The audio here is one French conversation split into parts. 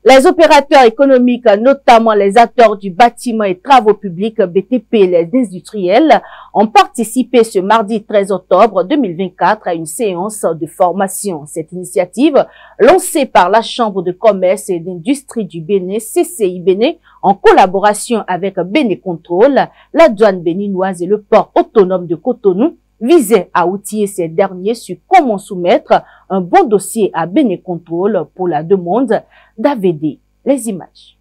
Les opérateurs économiques, notamment les acteurs du bâtiment et travaux publics BTP et les industriels, ont participé ce mardi 13 octobre 2024 à une séance de formation. Cette initiative, lancée par la Chambre de commerce et d'industrie du Bénin, CCI Bénin, en collaboration avec Bénin Contrôle, la douane béninoise et le port autonome de Cotonou, visait à outiller ces derniers sur comment soumettre un bon dossier à Bénin Contrôle pour la demande d'AVD. Les images.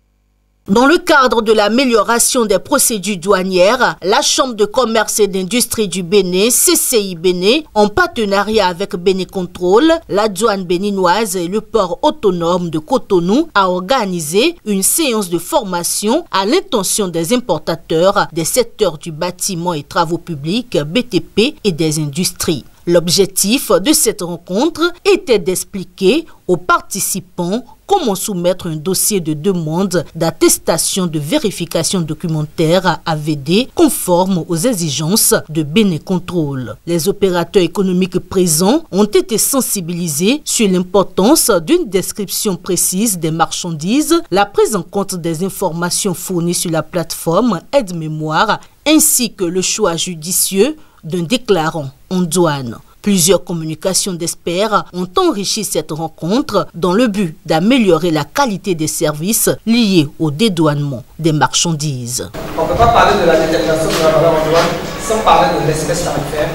Dans le cadre de l'amélioration des procédures douanières, la Chambre de commerce et d'industrie du Bénin, CCI Bénin, en partenariat avec Bénin Contrôle, la douane béninoise et le port autonome de Cotonou, a organisé une séance de formation à l'intention des importateurs des secteurs du bâtiment et travaux publics, BTP et des industries. L'objectif de cette rencontre était d'expliquer aux participants comment soumettre un dossier de demande d'attestation de vérification documentaire AVD conforme aux exigences de Bénin Contrôle. Les opérateurs économiques présents ont été sensibilisés sur l'importance d'une description précise des marchandises, la prise en compte des informations fournies sur la plateforme aide-mémoire ainsi que le choix judicieux d'un déclarant en douane. Plusieurs communications d'experts ont enrichi cette rencontre dans le but d'améliorer la qualité des services liés au dédouanement des marchandises. On ne peut pas parler de la détermination de la valeur en douane sans parler de l'espèce tarifaire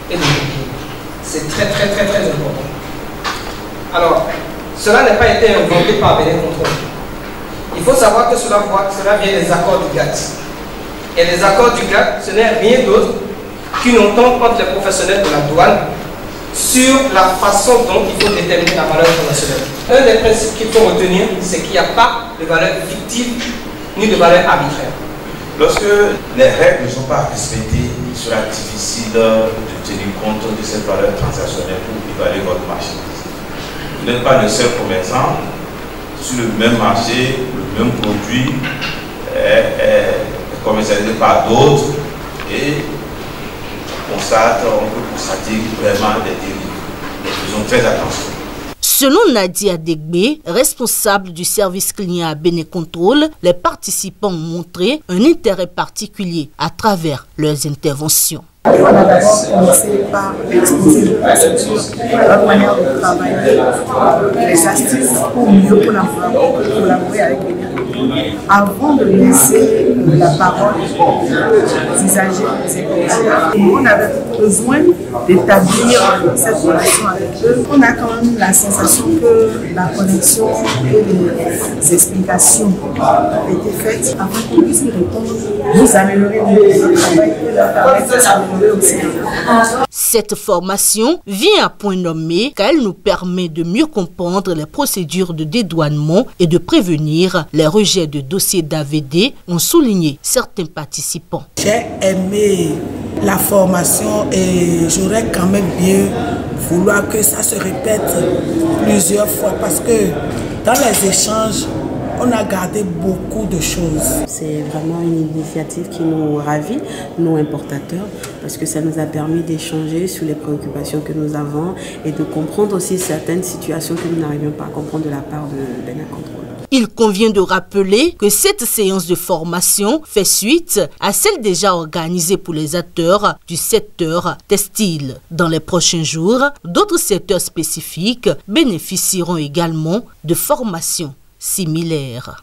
et de l'outil. C'est très important. Alors, cela n'a pas été inventé par Bénin Contrôle. Il faut savoir que cela vient des accords du GATT. Et les accords du GATT, ce n'est rien d'autre qu'une entente entre les professionnels de la douane sur la façon dont il faut déterminer la valeur internationale. Un des principes qu'il faut retenir, c'est qu'il n'y a pas de valeur fictive ni de valeur arbitraire. Lorsque les règles ne sont pas respectées, il sera difficile de tenir compte de cette valeur transactionnelle pour évaluer votre marchandise. Vous n'êtes pas le seul commerçant sur le même marché, le même produit est commercialisé par d'autres et on peut constater vraiment des dérives. Nous faisons très attention. Selon Nadia Degbe, responsable du service client à Bénin Contrôle, les participants ont montré un intérêt particulier à travers leurs interventions. On a d'abord commencé par exposer les procédures, la manière de travailler, les astuces pour mieux collaborer avec les gens. Avant de laisser la parole aux usagers, aux importateurs, on avait besoin d'établir cette relation avec eux. On a quand même la sensation que la connexion et les explications étaient faites afin qu'on puisse y répondre, nous améliorer notre travail et leur permettre de s'améliorer. Cette formation vient à point nommé car elle nous permet de mieux comprendre les procédures de dédouanement et de prévenir les rejets de dossiers d'AVD, ont souligné certains participants. J'ai aimé la formation et j'aurais quand même bien vouloir que ça se répète plusieurs fois parce que dans les échanges, on a gardé beaucoup de choses. C'est vraiment une initiative qui nous ravit, nous importateurs, parce que ça nous a permis d'échanger sur les préoccupations que nous avons et de comprendre aussi certaines situations que nous n'arrivions pas à comprendre de la part de Bénin Contrôle. Il convient de rappeler que cette séance de formation fait suite à celle déjà organisée pour les acteurs du secteur textile. Dans les prochains jours, d'autres secteurs spécifiques bénéficieront également de formations similaires.